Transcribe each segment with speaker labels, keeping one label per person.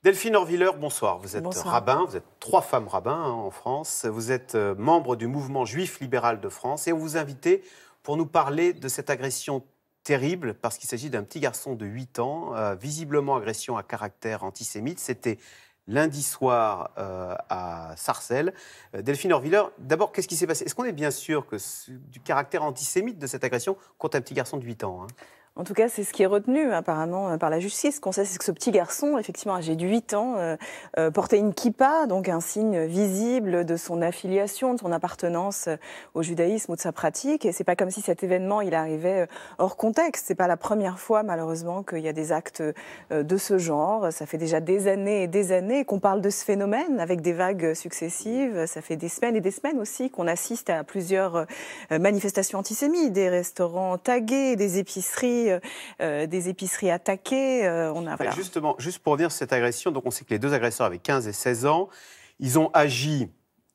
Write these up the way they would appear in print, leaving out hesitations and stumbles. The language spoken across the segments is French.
Speaker 1: Delphine Orwiller, bonsoir. Vous êtes
Speaker 2: Bonsoir.
Speaker 1: rabbin, vous êtes 3 femmes rabbins en France. Vous êtes membre du mouvement juif libéral de France et on vous invite pour nous parler de cette agression terrible parce qu'il s'agit d'un petit garçon de 8 ans, visiblement agression à caractère antisémite. C'était lundi soir à Sarcelles. Delphine Orwiller, d'abord, qu'est-ce qui s'est passé? Est-ce qu'on est bien sûr du caractère antisémite de cette agression contre un petit garçon de 8 ans
Speaker 2: En tout cas, c'est ce qui est retenu apparemment par la justice. Ce qu'on sait, c'est que ce petit garçon, effectivement âgé de 8 ans, portait une kippa, donc un signe visible de son affiliation, de son appartenance au judaïsme ou de sa pratique. Et c'est pas comme si cet événement, il arrivait hors contexte. C'est pas la première fois, malheureusement, qu'il y a des actes de ce genre. Ça fait déjà des années et des années qu'on parle de ce phénomène avec des vagues successives. Ça fait des semaines et des semaines aussi qu'on assiste à plusieurs manifestations antisémites, des restaurants tagués, des épiceries attaquées.
Speaker 1: Voilà. Justement, juste pour revenir sur cette agression, donc on sait que les deux agresseurs avaient 15 et 16 ans. Ils ont agi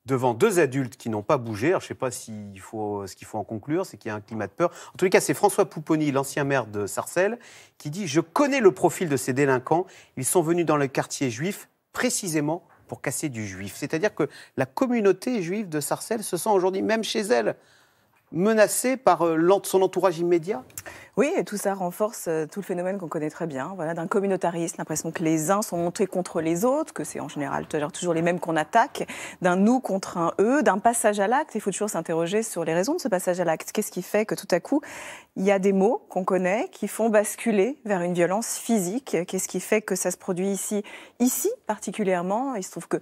Speaker 1: devant 2 adultes qui n'ont pas bougé. Alors, je ne sais pas ce qu'il faut en conclure, c'est qu'il y a un climat de peur. En tous les cas, c'est François Pupponi, l'ancien maire de Sarcelles, qui dit « Je connais le profil de ces délinquants. Ils sont venus dans le quartier juif précisément pour casser du juif. » C'est-à-dire que la communauté juive de Sarcelles se sent aujourd'hui, même chez elle, menacée par son entourage immédiat.
Speaker 2: Oui, et tout ça renforce tout le phénomène qu'on connaît très bien, voilà, d'un communautarisme, l'impression que les uns sont montés contre les autres, que c'est en général toujours les mêmes qu'on attaque, d'un nous contre un eux, d'un passage à l'acte. Il faut toujours s'interroger sur les raisons de ce passage à l'acte. Qu'est-ce qui fait que tout à coup, il y a des mots qu'on connaît qui font basculer vers une violence physique? Qu'est-ce qui fait que ça se produit ici particulièrement? Il se trouve que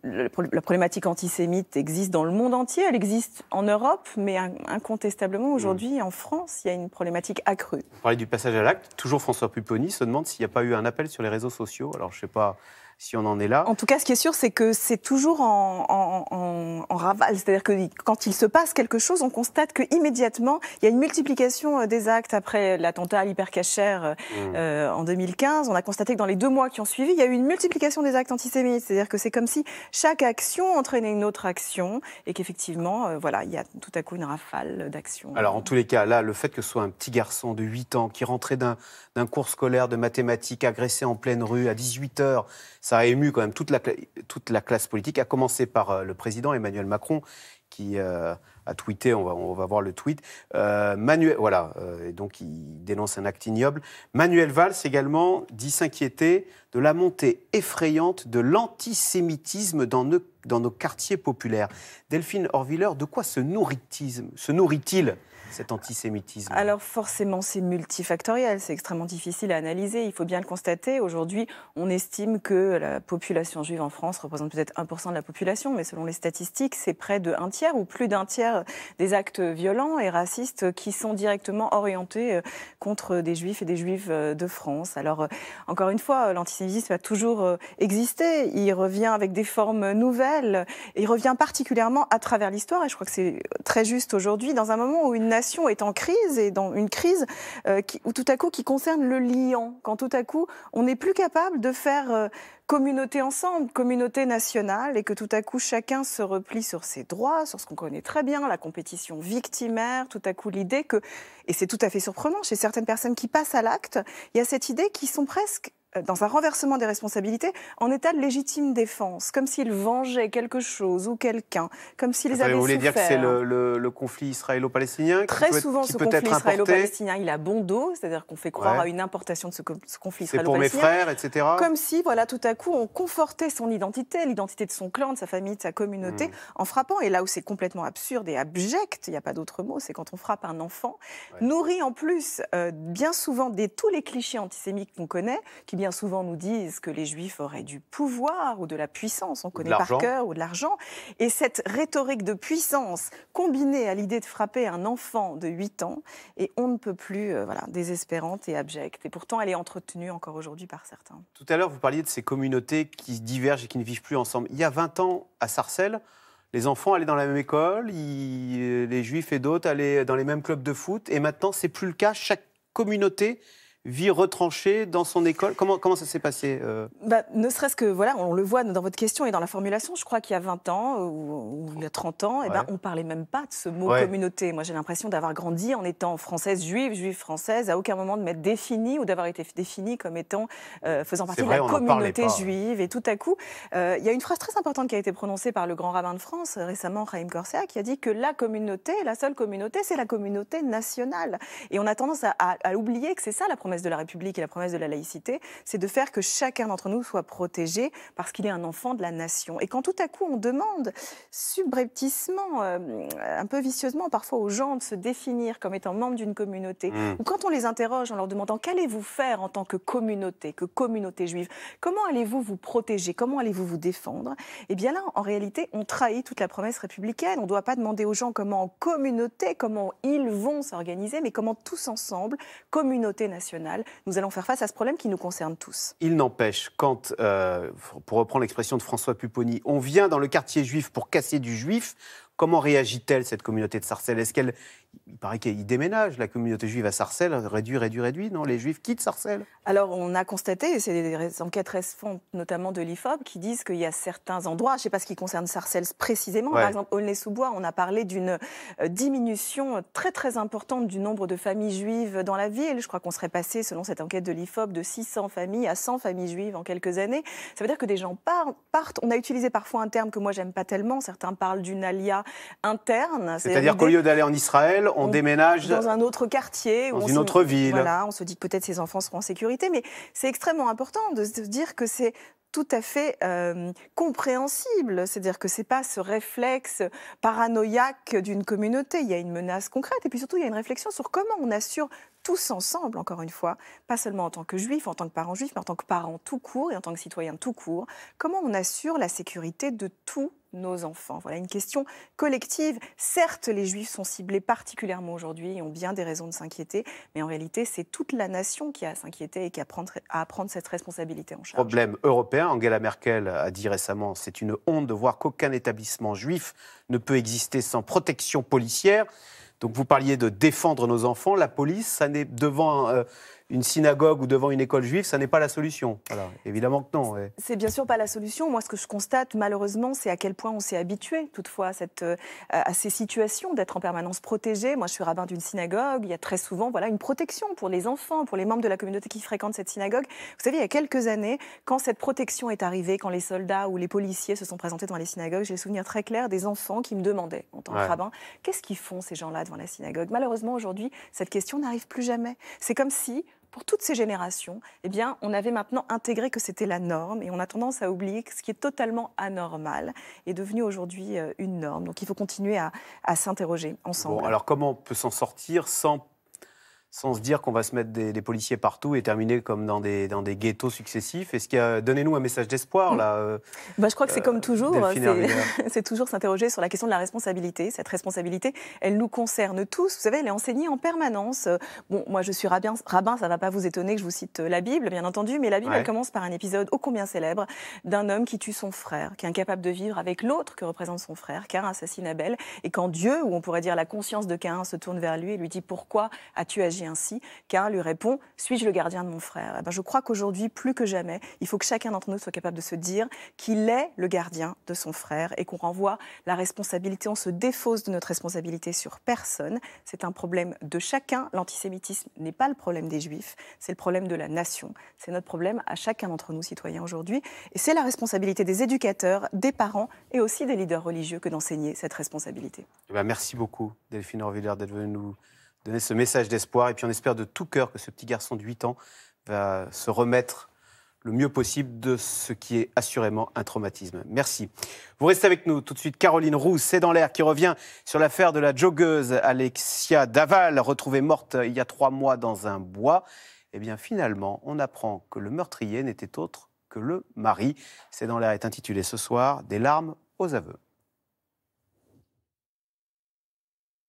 Speaker 2: la problématique antisémite existe dans le monde entier, elle existe en Europe, mais incontestablement aujourd'hui en France, il y a une problématique accrue.
Speaker 1: Vous parlez du passage à l'acte. Toujours François Pupponi se demande s'il n'y a pas eu un appel sur les réseaux sociaux. Alors, je ne sais pas si on en est là.
Speaker 2: En tout cas, ce qui est sûr, c'est que c'est toujours en raval. C'est-à-dire que quand il se passe quelque chose, on constate qu'immédiatement, il y a une multiplication des actes. Après l'attentat à l'hypercachère en 2015, on a constaté que dans les 2 mois qui ont suivi, il y a eu une multiplication des actes antisémites. C'est-à-dire que c'est comme si chaque action entraînait une autre action et qu'effectivement, voilà, il y a tout à coup une rafale d'actions.
Speaker 1: Alors, en tous les cas, là, le fait que ce soit un petit garçon de 8 ans qui rentrait d'un cours scolaire de mathématiques, agressé en pleine rue à 18h, ça a ému quand même toute la classe politique, à commencer par le président Emmanuel Macron, qui a tweeté, on va voir le tweet, et donc il dénonce un acte ignoble. Manuel Valls également dit s'inquiéter de la montée effrayante de l'antisémitisme dans nos quartiers populaires. Delphine Orwiller, de quoi se nourrit-il cet antisémitisme?
Speaker 2: Alors forcément, c'est multifactoriel, c'est extrêmement difficile à analyser. Il faut bien le constater. Aujourd'hui, on estime que la population juive en France représente peut-être 1% de la population, mais selon les statistiques, c'est près de 1/3 ou plus d'1/3 des actes violents et racistes qui sont directement orientés contre des juifs et des juives de France. Alors, encore une fois, l'antisémitisme a toujours existé. Il revient avec des formes nouvelles. Et il revient particulièrement à travers l'histoire, et je crois que c'est très juste aujourd'hui, dans un moment où une nation est en crise, et dans une crise où tout à coup qui concerne le liant, quand tout à coup on n'est plus capable de faire communauté ensemble, communauté nationale, et que tout à coup chacun se replie sur ses droits, sur ce qu'on connaît très bien, la compétition victimaire, tout à coup l'idée que, et c'est tout à fait surprenant chez certaines personnes qui passent à l'acte, il y a cette idée qu'ils sont presque dans un renversement des responsabilités, en état de légitime défense, comme s'ils vengeaient quelque chose ou quelqu'un, comme s'ils avaient souffert.
Speaker 1: Vous voulez dire que c'est le conflit israélo-palestinien
Speaker 2: Très souvent, ce conflit israélo-palestinien, il a bon dos, c'est-à-dire qu'on fait croire à une importation de ce conflit israélo-palestinien.
Speaker 1: C'est pour mes frères, etc.
Speaker 2: Comme si, voilà, tout à coup, on confortait son identité, l'identité de son clan, de sa famille, de sa communauté, en frappant. Et là où c'est complètement absurde et abject, il n'y a pas d'autre mot, c'est quand on frappe un enfant, nourri en plus, bien souvent, tous les clichés antisémites qu'on connaît, qui bien souvent nous disent que les Juifs auraient du pouvoir ou de la puissance, on connaît par cœur, ou de l'argent. Et cette rhétorique de puissance combinée à l'idée de frapper un enfant de 8 ans, et on ne peut plus, désespérante et abjecte. Et pourtant, elle est entretenue encore aujourd'hui par certains.
Speaker 1: Tout à l'heure, vous parliez de ces communautés qui divergent et qui ne vivent plus ensemble. Il y a 20 ans, à Sarcelles, les enfants allaient dans la même école, les Juifs et d'autres allaient dans les mêmes clubs de foot, et maintenant, c'est plus le cas. Chaque communauté vie retranchée dans son école. Comment ça s'est passé
Speaker 2: Ne serait-ce que, voilà, on le voit dans votre question et dans la formulation, je crois qu'il y a 20 ans ou il y a 30 ans, on ne parlait même pas de ce mot communauté. Moi, j'ai l'impression d'avoir grandi en étant française juive française, à aucun moment de m'être définie ou d'avoir été définie comme étant faisant partie de la communauté juive. Et tout à coup, il y a une phrase très importante qui a été prononcée par le grand rabbin de France récemment, Chaim Corsia, qui a dit que la seule communauté, c'est la communauté nationale. Et on a tendance à oublier que c'est ça la promesse de la République et la promesse de la laïcité, c'est de faire que chacun d'entre nous soit protégé parce qu'il est un enfant de la nation. Et quand tout à coup on demande subrepticement, un peu vicieusement parfois aux gens de se définir comme étant membres d'une communauté, ou quand on les interroge en leur demandant qu'allez-vous faire en tant que communauté juive, comment allez-vous vous protéger, comment allez-vous vous défendre, eh bien là, en réalité, on trahit toute la promesse républicaine. On ne doit pas demander aux gens comment en communauté, comment ils vont s'organiser, mais comment tous ensemble, communauté nationale, nous allons faire face à ce problème qui nous concerne tous.
Speaker 1: Il n'empêche, quand, pour reprendre l'expression de François Pupponi, on vient dans le quartier juif pour casser du juif, comment réagit-elle, cette communauté de Sarcelles? Est-ce qu'elle... Il paraît qu'il déménage, la communauté juive à Sarcelles, réduit, non? Les juifs quittent Sarcelles?
Speaker 2: Alors, on a constaté, c'est des enquêtes récentes, notamment de l'IFOP, qui disent qu'il y a certains endroits, je ne sais pas ce qui concerne Sarcelles précisément, par exemple, Aulnay-sous-Bois, on a parlé d'une diminution très très importante du nombre de familles juives dans la ville. Je crois qu'on serait passé, selon cette enquête de l'IFOP, de 600 familles à 100 familles juives en quelques années. Ça veut dire que des gens partent. On a utilisé parfois un terme que moi, j'aime pas tellement. Certains parlent d'une alia interne.
Speaker 1: C'est-à-dire qu'au lieu d'aller en Israël, on déménage
Speaker 2: dans un autre quartier,
Speaker 1: dans une autre ville.
Speaker 2: Voilà, on se dit que peut-être ses enfants seront en sécurité, mais c'est extrêmement important de se dire que c'est tout à fait compréhensible. C'est-à-dire que ce n'est pas ce réflexe paranoïaque d'une communauté. Il y a une menace concrète et puis surtout, il y a une réflexion sur comment on assure tous ensemble, encore une fois, pas seulement en tant que juifs, en tant que parents juifs, mais en tant que parents tout court et en tant que citoyens tout court, comment on assure la sécurité de tous nos enfants. Voilà une question collective. Certes, les juifs sont ciblés particulièrement aujourd'hui et ont bien des raisons de s'inquiéter, mais en réalité, c'est toute la nation qui a à s'inquiéter et qui a à prendre cette responsabilité en charge.
Speaker 1: Problème européen. Angela Merkel a dit récemment, c'est une honte de voir qu'aucun établissement juif ne peut exister sans protection policière. Donc vous parliez de défendre nos enfants. La police, ça n'est devant une synagogue ou devant une école juive, ça n'est pas la solution. Alors, évidemment que non. Ouais.
Speaker 2: C'est bien sûr pas la solution. Moi, ce que je constate, malheureusement, c'est à quel point on s'est habitué, toutefois, à ces situations d'être en permanence protégé. Moi, je suis rabbin d'une synagogue. Il y a très souvent une protection pour les enfants, pour les membres de la communauté qui fréquentent cette synagogue. Vous savez, il y a quelques années, quand cette protection est arrivée, quand les soldats ou les policiers se sont présentés devant les synagogues, j'ai le souvenir très clair des enfants qui me demandaient, en tant que rabbin, qu'est-ce qu'ils font ces gens-là devant la synagogue? Malheureusement, aujourd'hui, cette question n'arrive plus jamais. C'est comme si, pour toutes ces générations, eh bien, on avait maintenant intégré que c'était la norme et on a tendance à oublier que ce qui est totalement anormal est devenu aujourd'hui une norme. Donc il faut continuer à s'interroger ensemble.
Speaker 1: Bon, alors comment on peut s'en sortir sans se dire qu'on va se mettre des policiers partout et terminer comme dans des ghettos successifs? Est-ce qu'il y a... Donnez-nous un message d'espoir, là.
Speaker 2: Je crois que c'est comme toujours, c'est toujours s'interroger sur la question de la responsabilité. Cette responsabilité, elle nous concerne tous. Vous savez, elle est enseignée en permanence. Bon, moi, je suis rabbin, ça ne va pas vous étonner que je vous cite la Bible, bien entendu, mais la Bible, elle commence par un épisode ô combien célèbre d'un homme qui tue son frère, qui est incapable de vivre avec l'autre que représente son frère. Caïn assassine Abel. Et quand Dieu, ou on pourrait dire la conscience de Caïn, se tourne vers lui et lui dit « Pourquoi as-tu agi ainsi ?» Caïn lui répond « Suis-je le gardien de mon frère ?» Je crois qu'aujourd'hui, plus que jamais, il faut que chacun d'entre nous soit capable de se dire qu'il est le gardien de son frère et qu'on renvoie la responsabilité, on se défausse de notre responsabilité sur personne. C'est un problème de chacun. L'antisémitisme n'est pas le problème des Juifs, c'est le problème de la nation. C'est notre problème à chacun d'entre nous, citoyens, aujourd'hui. Et c'est la responsabilité des éducateurs, des parents et aussi des leaders religieux que d'enseigner cette responsabilité.
Speaker 1: Merci beaucoup, Delphine Orvillers, d'être venue nous donner ce message d'espoir. Et puis on espère de tout cœur que ce petit garçon de 8 ans va se remettre le mieux possible de ce qui est assurément un traumatisme. Merci. Vous restez avec nous tout de suite. Caroline Roux, c'est dans l'air, qui revient sur l'affaire de la joggeuse Alexia Daval, retrouvée morte il y a 3 mois dans un bois. Eh bien finalement, on apprend que le meurtrier n'était autre que le mari. C'est dans l'air est intitulé ce soir « Des larmes aux aveux ».